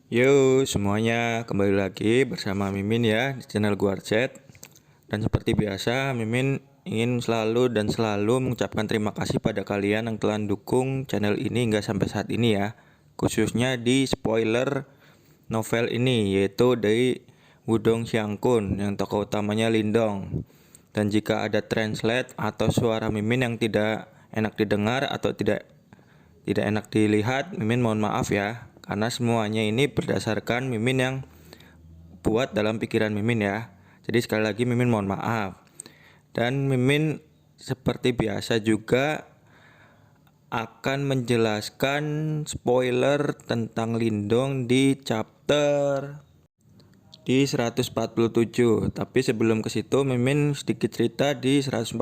Yo semuanya, kembali lagi bersama Mimin ya di channel Guarcet. Dan seperti biasa, Mimin ingin selalu mengucapkan terima kasih pada kalian yang telah dukung channel ini hingga sampai saat ini ya. Khususnya di spoiler novel ini, yaitu dari Wudong Xiangkun yang tokoh utamanya Lindong. Dan jika ada translate atau suara Mimin yang tidak enak didengar atau tidak enak dilihat, Mimin mohon maaf ya, karena semuanya ini berdasarkan Mimin yang buat dalam pikiran Mimin ya. Jadi sekali lagi Mimin mohon maaf. Dan Mimin seperti biasa juga akan menjelaskan spoiler tentang Lindong di chapter di 147. Tapi sebelum ke situ Mimin sedikit cerita di 146,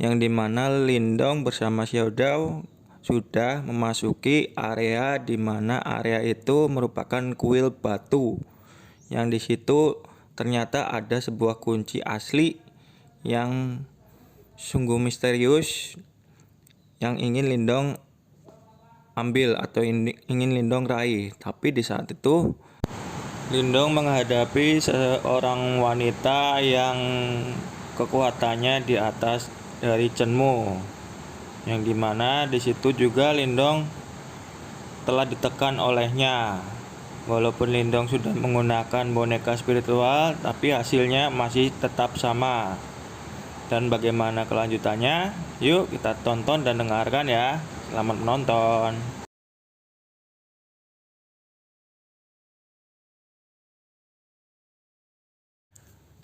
yang dimana Lindong bersama Xiao Dao sudah memasuki area dimana area itu merupakan kuil batu, yang di situ ternyata ada sebuah kunci asli yang sungguh misterius yang ingin Lindong ambil atau ingin Lindong raih. Tapi di saat itu Lindong menghadapi seorang wanita yang kekuatannya di atas dari Chenmu, yang dimana di situ juga Lindong telah ditekan olehnya. Walaupun Lindong sudah menggunakan boneka spiritual, tapi hasilnya masih tetap sama. Dan bagaimana kelanjutannya? Yuk kita tonton dan dengarkan ya. Selamat menonton.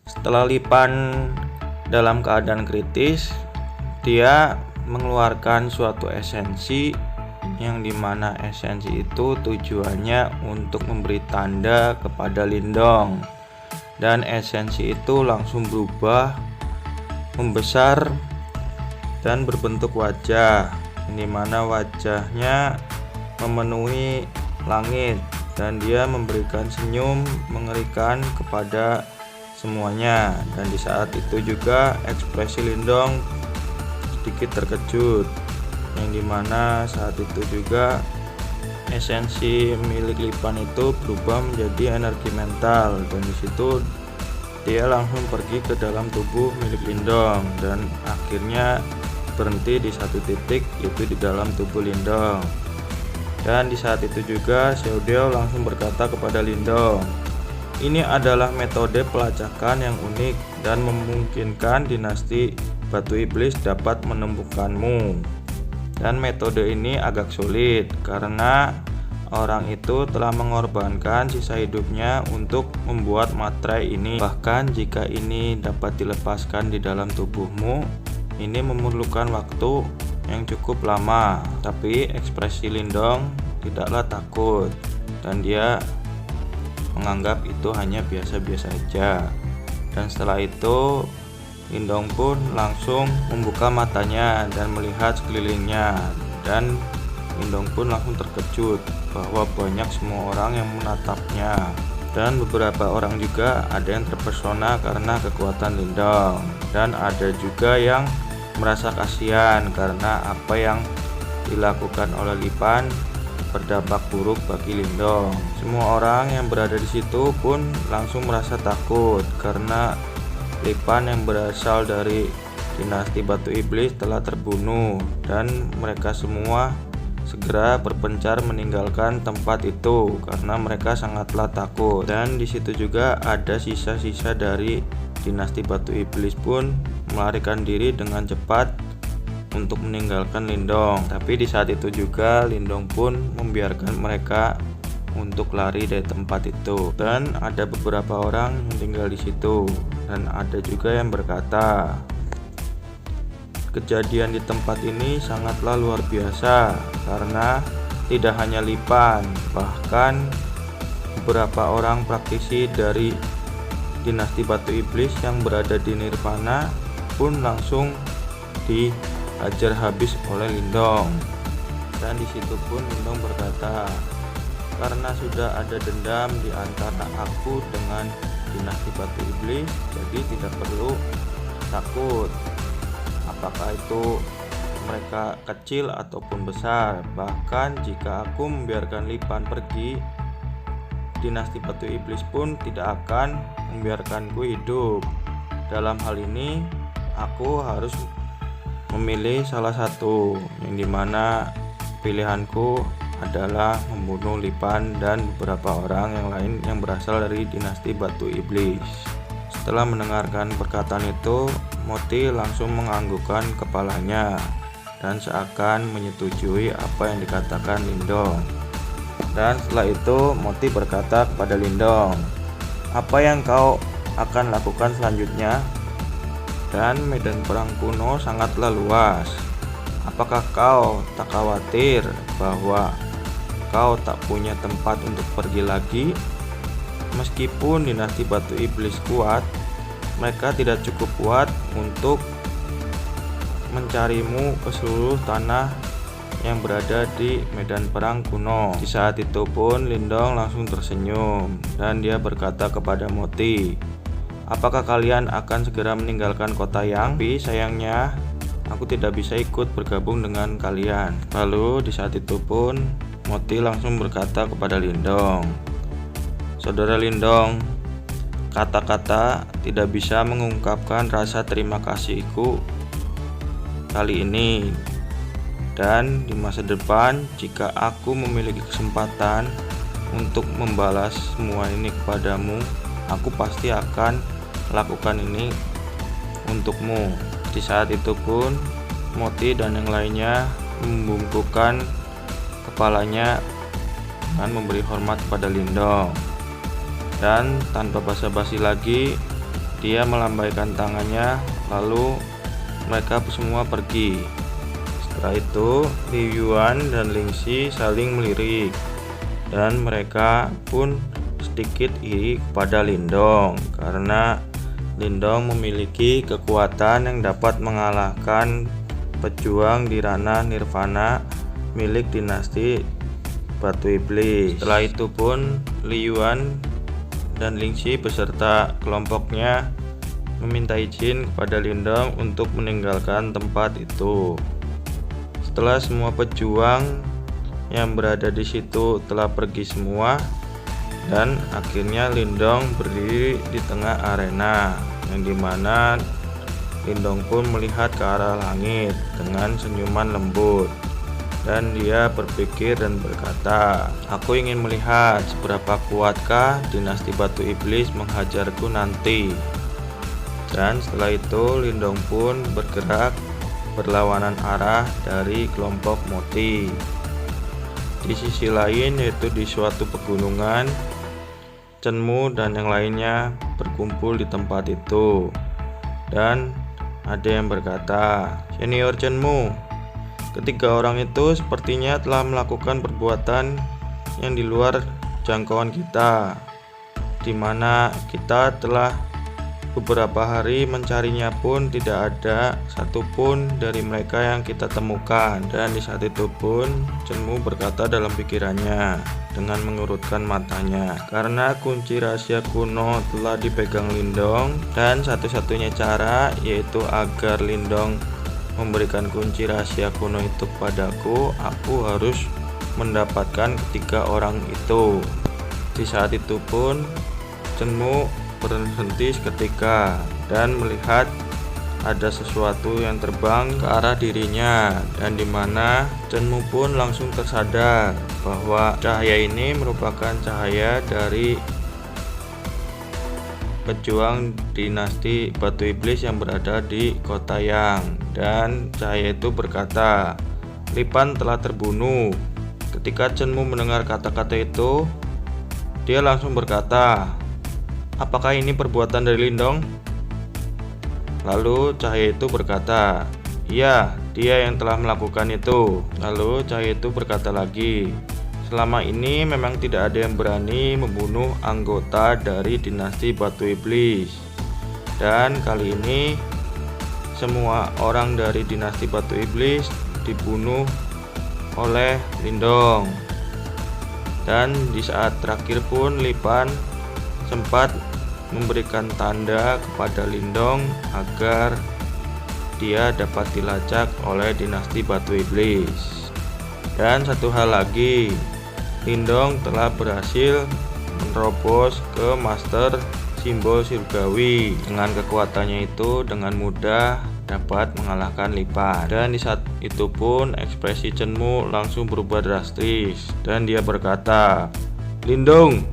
Setelah Lipan dalam keadaan kritis, dia mengeluarkan suatu esensi, yang dimana esensi itu tujuannya untuk memberi tanda kepada Lindong. Dan esensi itu langsung berubah, membesar dan berbentuk wajah, yang dimana wajahnya memenuhi langit dan dia memberikan senyum mengerikan kepada semuanya. Dan di saat itu juga ekspresi Lindong sedikit terkejut, yang dimana saat itu juga esensi milik Lipan itu berubah menjadi energi mental, dan di situ dia langsung pergi ke dalam tubuh milik Lindong dan akhirnya berhenti di satu titik, yaitu di dalam tubuh Lindong. Dan di saat itu juga Xiao Dao langsung berkata kepada Lindong, ini adalah metode pelacakan yang unik dan memungkinkan dinasti Batu Iblis dapat menemukanmu. Dan metode ini agak sulit karena orang itu telah mengorbankan sisa hidupnya untuk membuat materai ini. Bahkan jika ini dapat dilepaskan di dalam tubuhmu, ini memerlukan waktu yang cukup lama. Tapi ekspresi Lindong tidaklah takut dan dia menganggap itu hanya biasa-biasa saja. Dan setelah itu Lindong pun langsung membuka matanya dan melihat sekelilingnya, dan Lindong pun langsung terkejut bahwa banyak semua orang yang menatapnya, dan beberapa orang juga ada yang terpesona karena kekuatan Lindong, dan ada juga yang merasa kasihan karena apa yang dilakukan oleh Lipan berdampak buruk bagi Lindong. Semua orang yang berada di situ pun langsung merasa takut karena Lipan yang berasal dari dinasti Batu Iblis telah terbunuh, dan mereka semua segera berpencar meninggalkan tempat itu karena mereka sangatlah takut. Dan di situ juga ada sisa-sisa dari dinasti Batu Iblis pun melarikan diri dengan cepat untuk meninggalkan Lindong. Tapi di saat itu juga Lindong pun membiarkan mereka untuk lari dari tempat itu, dan ada beberapa orang yang tinggal di situ. Dan ada juga yang berkata, kejadian di tempat ini sangatlah luar biasa karena tidak hanya Lipan, bahkan beberapa orang praktisi dari dinasti Batu Iblis yang berada di Nirvana pun langsung dihajar habis oleh Lindong. Dan di situ pun Lindong berkata, karena sudah ada dendam di antara aku dengan dinasti Batu Iblis, jadi tidak perlu takut apakah itu mereka kecil ataupun besar. Bahkan jika aku membiarkan Lipan pergi, dinasti Batu Iblis pun tidak akan membiarkanku hidup. Dalam hal ini, aku harus memilih salah satu, yang dimana pilihanku adalah membunuh Lipan dan beberapa orang yang lain yang berasal dari dinasti Batu Iblis. Setelah mendengarkan perkataan itu, Moti langsung menganggukkan kepalanya dan seakan menyetujui apa yang dikatakan Lindong. Dan setelah itu Moti berkata kepada Lindong, "Apa yang kau akan lakukan selanjutnya? Dan medan perang kuno sangatlah luas. Apakah kau tak khawatir bahwa kau tak punya tempat untuk pergi lagi? Meskipun dinasti Batu Iblis kuat, mereka tidak cukup kuat untuk mencarimu ke seluruh tanah yang berada di medan perang kuno." Di saat itu pun Lindong langsung tersenyum dan dia berkata kepada Moti, "Apakah kalian akan segera meninggalkan kota Yang? Tapi sayangnya aku tidak bisa ikut bergabung dengan kalian." Lalu di saat itu pun Moti langsung berkata kepada Lindong, "Saudara Lindong, kata-kata tidak bisa mengungkapkan rasa terima kasihku kali ini. Dan di masa depan, jika aku memiliki kesempatan untuk membalas semua ini kepadamu, aku pasti akan lakukan ini untukmu." Di saat itu pun Moti dan yang lainnya membungkukkan kepalanya dan memberi hormat kepada Lindong. Dan tanpa basa-basi lagi, dia melambaikan tangannya, lalu mereka semua pergi. Setelah itu Liu Yuan dan Ling Xi saling melirik, dan mereka pun sedikit iri kepada Lindong karena Lindong memiliki kekuatan yang dapat mengalahkan pejuang di ranah nirvana milik dinasti Batu Iblis. Setelah itu pun Liu Yuan dan Ling Xi beserta kelompoknya meminta izin kepada Lindong untuk meninggalkan tempat itu. Setelah semua pejuang yang berada di situ telah pergi semua, dan akhirnya Lindong berdiri di tengah arena, yang dimana Lindong pun melihat ke arah langit dengan senyuman lembut. Dan dia berpikir dan berkata, "Aku ingin melihat seberapa kuatkah dinasti Batu Iblis menghajarku nanti." Dan setelah itu Lindong pun bergerak berlawanan arah dari kelompok Moti. Di sisi lain, yaitu di suatu pegunungan, Chenmu dan yang lainnya berkumpul di tempat itu. Dan ada yang berkata, "Senior Chenmu, ketiga orang itu sepertinya telah melakukan perbuatan yang di luar jangkauan kita, di mana kita telah beberapa hari mencarinya pun tidak ada satupun dari mereka yang kita temukan." Dan di saat itu pun Chenmu berkata dalam pikirannya dengan mengurutkan matanya, "Karena kunci rahasia kuno telah dipegang Lindong, dan satu-satunya cara yaitu agar Lindong memberikan kunci rahasia kuno itu kepadaku, aku harus mendapatkan ketiga orang itu." Di saat itu pun Chenmu berhenti seketika dan melihat ada sesuatu yang terbang ke arah dirinya, dan dimana Chenmu pun langsung tersadar bahwa cahaya ini merupakan cahaya dari pejuang dinasti Batu Iblis yang berada di kota Yang. Dan cahaya itu berkata, "Lipan telah terbunuh." Ketika Chenmu mendengar kata-kata itu, dia langsung berkata, "Apakah ini perbuatan dari Lindong?" Lalu cahaya itu berkata, "Iya, dia yang telah melakukan itu." Lalu cahaya itu berkata lagi, "Selama ini memang tidak ada yang berani membunuh anggota dari dinasti Batu Iblis. Dan kali ini semua orang dari dinasti Batu Iblis dibunuh oleh Lindong." Dan di saat terakhir pun Lipan sempat memberikan tanda kepada Lindong agar dia dapat dilacak oleh dinasti Batu Iblis. Dan satu hal lagi, Lindong telah berhasil menerobos ke master simbol surgawi. Dengan kekuatannya itu dengan mudah dapat mengalahkan Lipan. Dan di saat itu pun ekspresi Shenmu langsung berubah drastis dan dia berkata, "Lindong,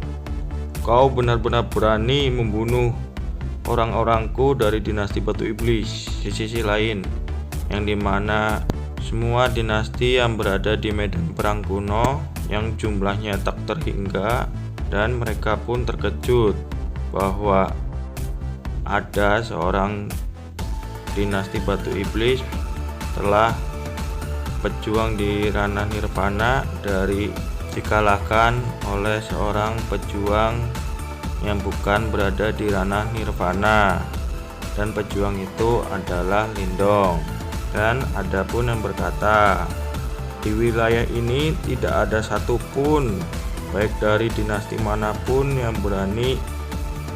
kau benar-benar berani membunuh orang-orangku dari dinasti Batu Iblis." Di sisi lain, yang dimana semua dinasti yang berada di medan perang kuno yang jumlahnya tak terhingga, dan mereka pun terkejut bahwa ada seorang dinasti Batu Iblis telah berjuang di ranah nirvana dari dikalahkan oleh seorang pejuang yang bukan berada di ranah nirvana, dan pejuang itu adalah Lindong. Dan ada pun yang berkata, di wilayah ini tidak ada satupun baik dari dinasti manapun yang berani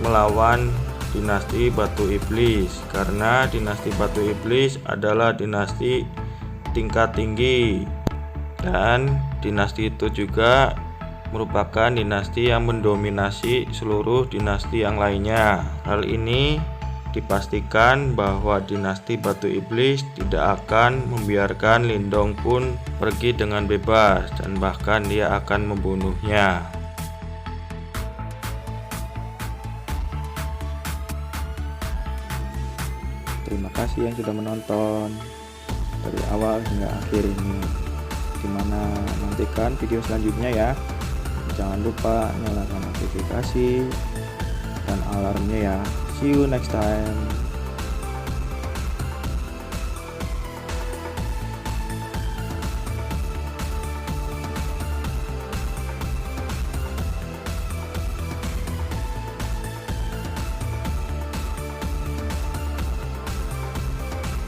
melawan dinasti Batu Iblis, karena dinasti Batu Iblis adalah dinasti tingkat tinggi, dan dinasti itu juga merupakan dinasti yang mendominasi seluruh dinasti yang lainnya. Hal ini dipastikan bahwa dinasti Batu Iblis tidak akan membiarkan Lindong pun pergi dengan bebas, dan bahkan dia akan membunuhnya. Terima kasih yang sudah menonton dari awal hingga akhir ini. Dimana nantikan video selanjutnya ya. Jangan lupa nyalakan notifikasi dan alarmnya ya. See you next time.